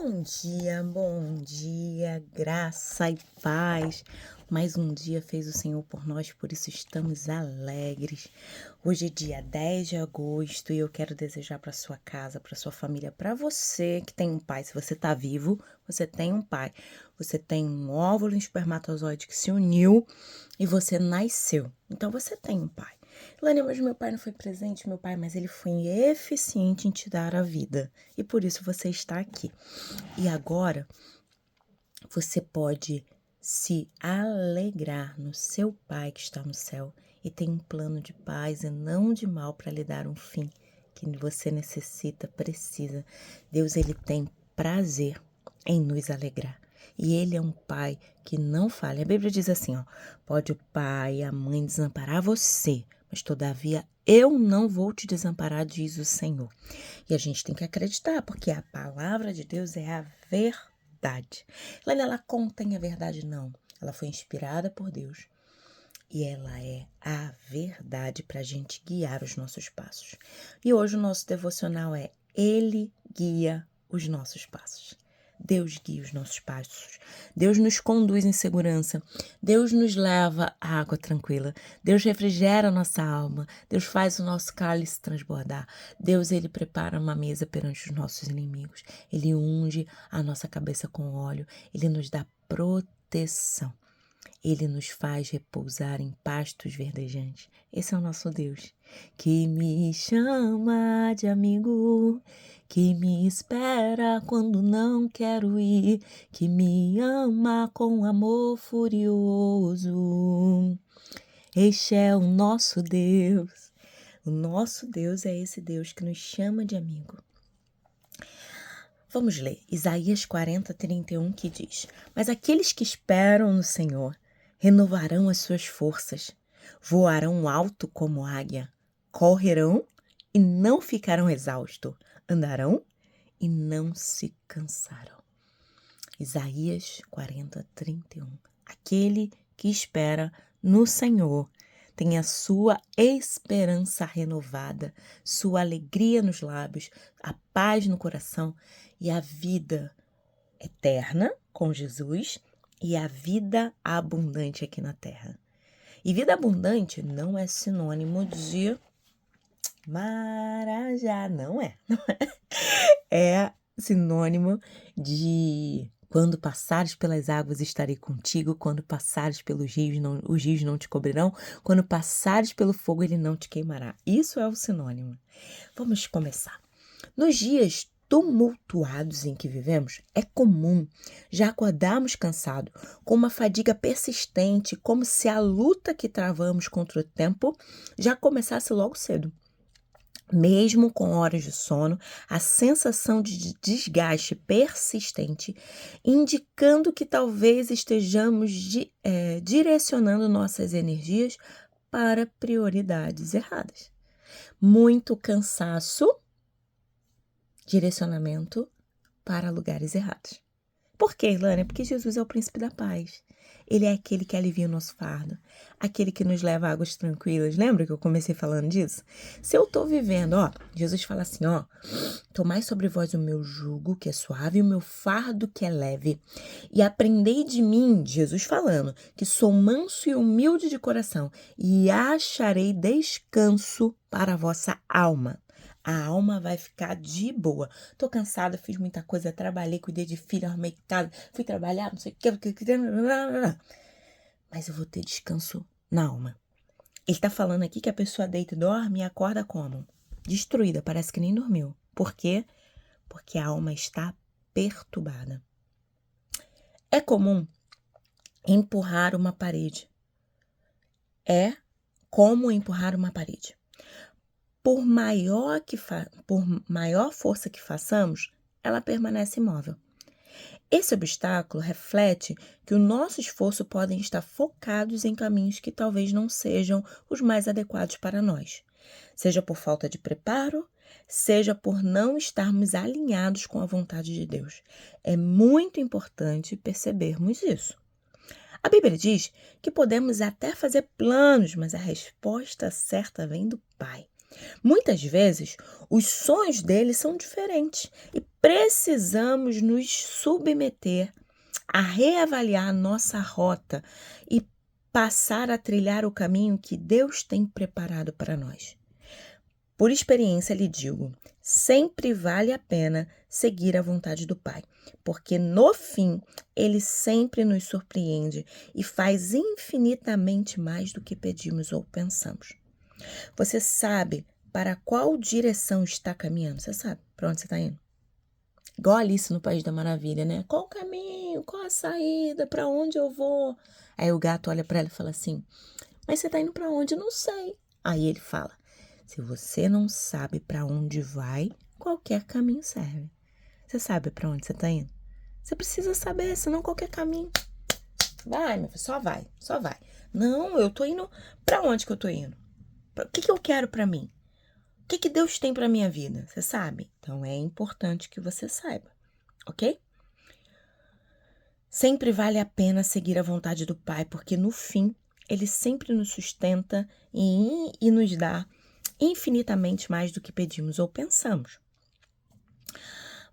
Bom dia, graça e paz. Mais um dia fez o Senhor por nós, por isso estamos alegres. Hoje é dia 10 de agosto e eu quero desejar para sua casa, para sua família, para você que tem um pai. Se você está vivo, você tem um pai. Você tem um óvulo e um espermatozoide que se uniu e você nasceu. Então você tem um pai. Lânia, mas meu pai não foi presente, mas ele foi eficiente em te dar a vida. E por isso você está aqui. E agora, você pode se alegrar no seu Pai que está no céu e tem um plano de paz e não de mal para lhe dar um fim que você necessita, precisa. Deus, ele tem prazer em nos alegrar. E ele é um pai que não falha. A Bíblia diz assim, ó, pode o pai e a mãe desamparar você, mas todavia eu não vou te desamparar, diz o Senhor. E a gente tem que acreditar, porque a palavra de Deus é a verdade. Ela contém a verdade, não. Ela foi inspirada por Deus. E ela é a verdade para a gente guiar os nossos passos. E hoje o nosso devocional é Ele guia os nossos passos. Deus guia os nossos passos. Deus nos conduz em segurança. Deus nos leva à água tranquila. Deus refrigera a nossa alma. Deus faz o nosso cálice transbordar. Deus, ele prepara uma mesa perante os nossos inimigos. Ele unge a nossa cabeça com óleo. Ele nos dá proteção. Ele nos faz repousar em pastos verdejantes. Esse é o nosso Deus, que me chama de amigo, que me espera quando não quero ir, que me ama com amor furioso. Este é o nosso Deus. O nosso Deus é esse Deus que nos chama de amigo. Vamos ler Isaías 40:31, que diz: Mas aqueles que esperam no Senhor renovarão as suas forças, voarão alto como águia, correrão e não ficarão exaustos, andarão e não se cansarão. Isaías 40:31. Aquele que espera no Senhor tem a sua esperança renovada, sua alegria nos lábios, a paz no coração e a vida eterna com Jesus e a vida abundante aqui na terra. E vida abundante não é sinônimo de Marajá, não é. É sinônimo de quando passares pelas águas estarei contigo, quando passares pelos rios, os rios não te cobrirão, quando passares pelo fogo ele não te queimará. Isso é o sinônimo. Vamos começar. Nos dias tumultuados em que vivemos, é comum já acordarmos cansados, com uma fadiga persistente, como se a luta que travamos contra o tempo já começasse logo cedo. Mesmo com horas de sono, a sensação de desgaste persistente, indicando que talvez estejamos direcionando nossas energias para prioridades erradas. Muito cansaço, direcionamento para lugares errados. Por quê, Ilânia? Porque Jesus é o príncipe da paz. Ele é aquele que alivia o nosso fardo, aquele que nos leva a águas tranquilas. Lembra que eu comecei falando disso? Se eu estou vivendo, Jesus fala assim, tomai sobre vós o meu jugo, que é suave, e o meu fardo, que é leve. E aprendei de mim, Jesus falando, que sou manso e humilde de coração, e acharei descanso para a vossa alma. A alma vai ficar de boa. Tô cansada, fiz muita coisa, trabalhei, cuidei de filho, arrumei casa, fui trabalhar, não sei o que. Mas eu vou ter descanso na alma. Ele tá falando aqui que a pessoa deita e dorme e acorda como? Destruída, parece que nem dormiu. Por quê? Porque a alma está perturbada. É comum empurrar uma parede. É como empurrar uma parede. Por maior força que façamos, ela permanece imóvel. Esse obstáculo reflete que o nosso esforço pode estar focados em caminhos que talvez não sejam os mais adequados para nós, seja por falta de preparo, seja por não estarmos alinhados com a vontade de Deus. É muito importante percebermos isso. A Bíblia diz que podemos até fazer planos, mas a resposta certa vem do Pai. Muitas vezes, os sonhos deles são diferentes e precisamos nos submeter a reavaliar nossa rota e passar a trilhar o caminho que Deus tem preparado para nós. Por experiência lhe digo, sempre vale a pena seguir a vontade do Pai, porque no fim Ele sempre nos surpreende e faz infinitamente mais do que pedimos ou pensamos. Você sabe para qual direção está caminhando? Você sabe para onde você está indo? Igual Alice no País da Maravilha, né? Qual o caminho? Qual a saída? Para onde eu vou? Aí o gato olha para ela e fala assim, mas você está indo para onde? Não sei. Aí ele fala, se você não sabe para onde vai, qualquer caminho serve. Você sabe para onde você está indo? Você precisa saber, senão qualquer caminho. Vai, meu filho, só vai, só vai. Não, eu tô indo. Para onde que eu tô indo? O que eu quero para mim? O que Deus tem para minha vida? Você sabe? Então é importante que você saiba, ok? Sempre vale a pena seguir a vontade do Pai, porque no fim Ele sempre nos sustenta e nos dá infinitamente mais do que pedimos ou pensamos.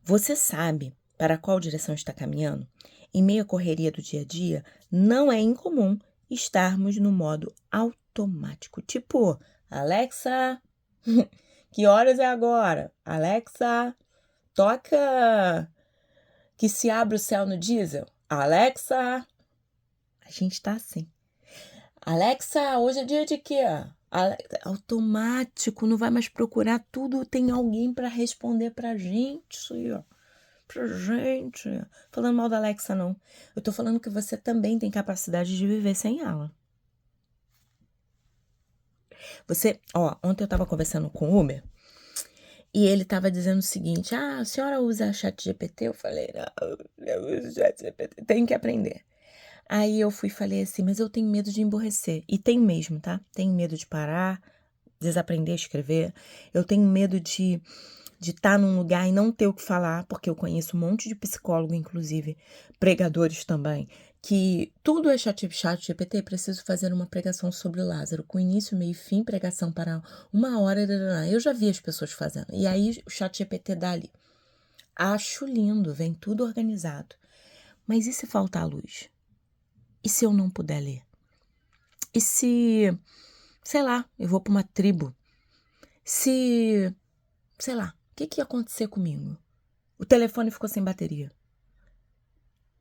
Você sabe para qual direção está caminhando? Em meio à correria do dia a dia, não é incomum estarmos no modo automático. Tipo, Alexa, que horas é agora? Alexa, toca que se abre o céu no diesel. Alexa, a gente tá assim. Alexa, hoje é dia de quê? Automático, não vai mais procurar tudo, tem alguém para responder pra gente, ó. Pra gente. Falando mal da Alexa, não. Eu tô falando que você também tem capacidade de viver sem ela. Ontem eu tava conversando com o Uber e ele tava dizendo o seguinte, a senhora usa ChatGPT? Eu falei, não, eu uso ChatGPT, tenho que aprender. Aí eu fui e falei assim, mas eu tenho medo de emborrecer. E tenho mesmo, tá? Tenho medo de parar, desaprender a escrever. Eu tenho medo de estar num lugar e não ter o que falar, porque eu conheço um monte de psicólogo, inclusive, pregadores também, que tudo é chat GPT, preciso fazer uma pregação sobre Lázaro, com início, meio e fim, pregação para 1 hora, eu já vi as pessoas fazendo. E aí o chat GPT dá ali. Acho lindo, vem tudo organizado. Mas e se faltar luz? E se eu não puder ler? E se, sei lá, eu vou para uma tribo? Se, sei lá, o que ia acontecer comigo? O telefone ficou sem bateria.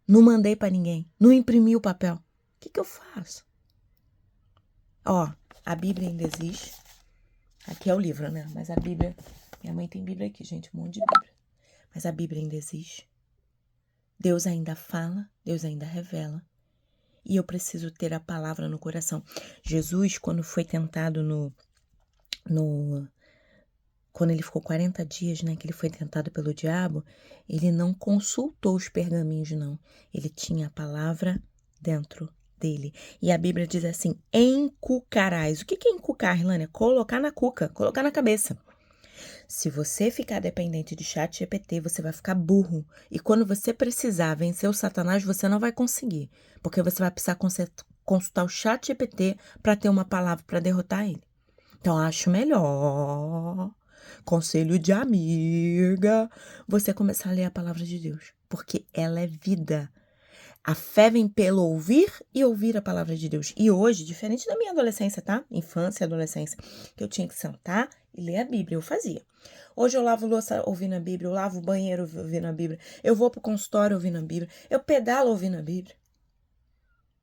Não mandei para ninguém. Não imprimi o papel. O que eu faço? A Bíblia ainda existe. Aqui é o livro, né? Mas a Bíblia... Minha mãe tem Bíblia aqui, gente. Um monte de Bíblia. Mas a Bíblia ainda existe. Deus ainda fala. Deus ainda revela. E eu preciso ter a palavra no coração. Jesus, quando foi tentado quando ele ficou 40 dias, né, que ele foi tentado pelo diabo, ele não consultou os pergaminhos, não. Ele tinha a palavra dentro dele. E a Bíblia diz assim, encucarás. O que é encucar, Irlânia? Colocar na cuca, colocar na cabeça. Se você ficar dependente de ChatGPT, você vai ficar burro. E quando você precisar vencer o Satanás, você não vai conseguir. Porque você vai precisar consultar o ChatGPT para ter uma palavra para derrotar ele. Então, acho melhor, conselho de amiga, você começar a ler a palavra de Deus. Porque ela é vida. A fé vem pelo ouvir e ouvir a palavra de Deus. E hoje, diferente da minha adolescência, tá? Infância e adolescência, que eu tinha que sentar e ler a Bíblia, eu fazia. Hoje eu lavo louça ouvindo a Bíblia, eu lavo o banheiro ouvindo a Bíblia, eu vou pro consultório ouvindo a Bíblia, eu pedalo ouvindo a Bíblia.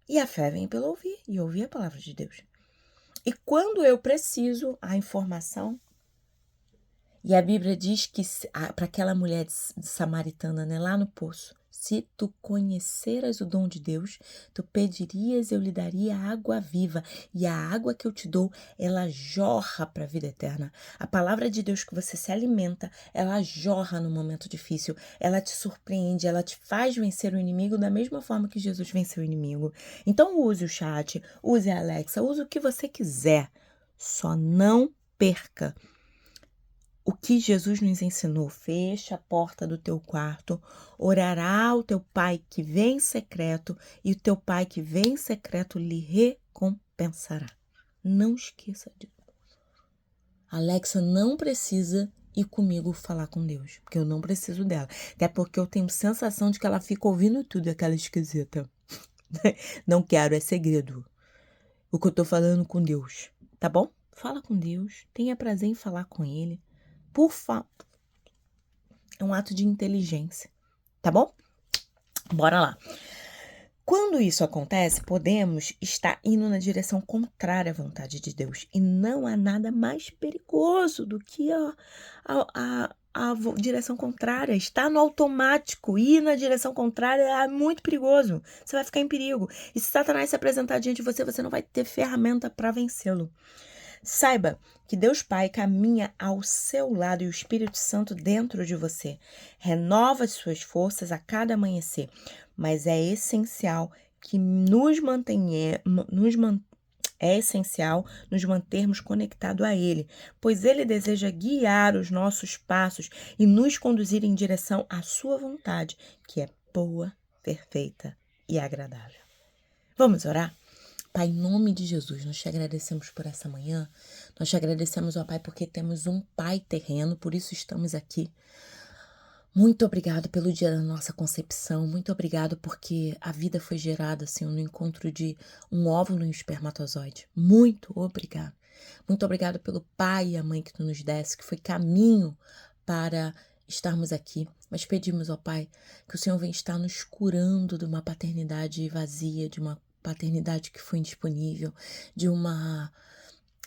E a fé vem pelo ouvir e ouvir a palavra de Deus. E quando eu preciso a informação, e a Bíblia diz que para aquela mulher samaritana, né, lá no poço, se tu conheceras o dom de Deus, tu pedirias, eu lhe daria água viva. E a água que eu te dou, ela jorra para a vida eterna. A palavra de Deus que você se alimenta, ela jorra no momento difícil. Ela te surpreende, ela te faz vencer o inimigo da mesma forma que Jesus venceu o inimigo. Então use o chat, use a Alexa, use o que você quiser. Só não perca o que Jesus nos ensinou. Fecha a porta do teu quarto, orará o teu pai que vem em secreto, e o teu pai que vem em secreto lhe recompensará. Não esqueça disso. A Alexa não precisa ir comigo falar com Deus, porque eu não preciso dela. Até porque eu tenho sensação de que ela fica ouvindo tudo, aquela esquisita. Não quero, é segredo. O que eu tô falando com Deus, tá bom? Fala com Deus, tenha prazer em falar com Ele. Por favor. É um ato de inteligência, tá bom? Bora lá. Quando isso acontece, podemos estar indo na direção contrária à vontade de Deus. E não há nada mais perigoso do que a direção contrária. Estar no automático, ir na direção contrária é muito perigoso. Você vai ficar em perigo. E se Satanás se apresentar diante de você, você não vai ter ferramenta para vencê-lo. Saiba que Deus Pai caminha ao seu lado e o Espírito Santo dentro de você. Renova as suas forças a cada amanhecer, mas é essencial que é essencial nos mantermos conectados a Ele, pois Ele deseja guiar os nossos passos e nos conduzir em direção à sua vontade, que é boa, perfeita e agradável. Vamos orar? Pai, em nome de Jesus, nós te agradecemos por essa manhã. Nós te agradecemos, ó Pai, porque temos um Pai terreno, por isso estamos aqui. Muito obrigado pelo dia da nossa concepção. Muito obrigado porque a vida foi gerada, Senhor, no encontro de um óvulo e um espermatozoide. Muito obrigado. Muito obrigado pelo pai e a mãe que tu nos desse, que foi caminho para estarmos aqui. Mas pedimos, ó Pai, que o Senhor venha estar nos curando de uma paternidade vazia, de uma paternidade que foi indisponível, de uma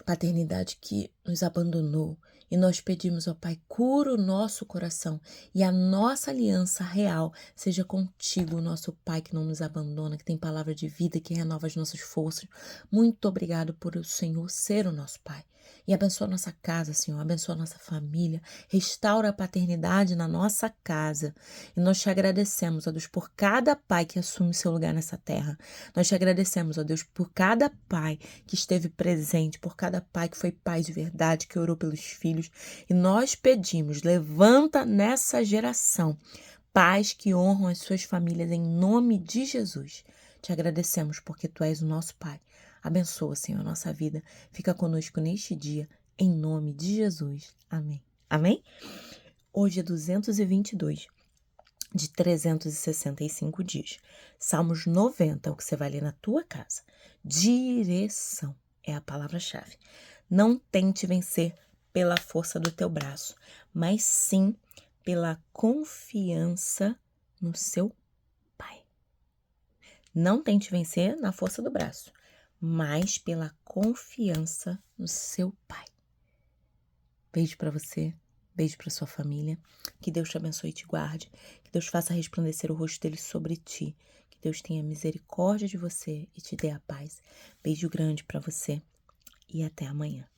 paternidade que nos abandonou. E nós pedimos, ó Pai, cura o nosso coração e a nossa aliança real seja contigo, nosso Pai que não nos abandona, que tem palavra de vida, que renova as nossas forças. Muito obrigado por o Senhor ser o nosso Pai. E abençoa a nossa casa, Senhor, abençoa a nossa família, restaura a paternidade na nossa casa. E nós te agradecemos, ó Deus, por cada pai que assume seu lugar nessa terra. Nós te agradecemos, ó Deus, por cada pai que esteve presente, por cada pai que foi pai de verdade, que orou pelos filhos. E nós pedimos, levanta nessa geração pais que honram as suas famílias em nome de Jesus. Te agradecemos porque tu és o nosso Pai. Abençoa, Senhor, a nossa vida. Fica conosco neste dia, em nome de Jesus. Amém. Amém? Hoje é 222 de 365 dias. Salmos 90, o que você vai ler na tua casa. Direção é a palavra-chave. Não tente vencer pela força do teu braço, mas sim pela confiança no seu Pai. Não tente vencer na força do braço, mas pela confiança no seu Pai. Beijo para você, beijo para sua família. Que Deus te abençoe e te guarde. Que Deus faça resplandecer o rosto dele sobre ti. Que Deus tenha misericórdia de você e te dê a paz. Beijo grande para você e até amanhã.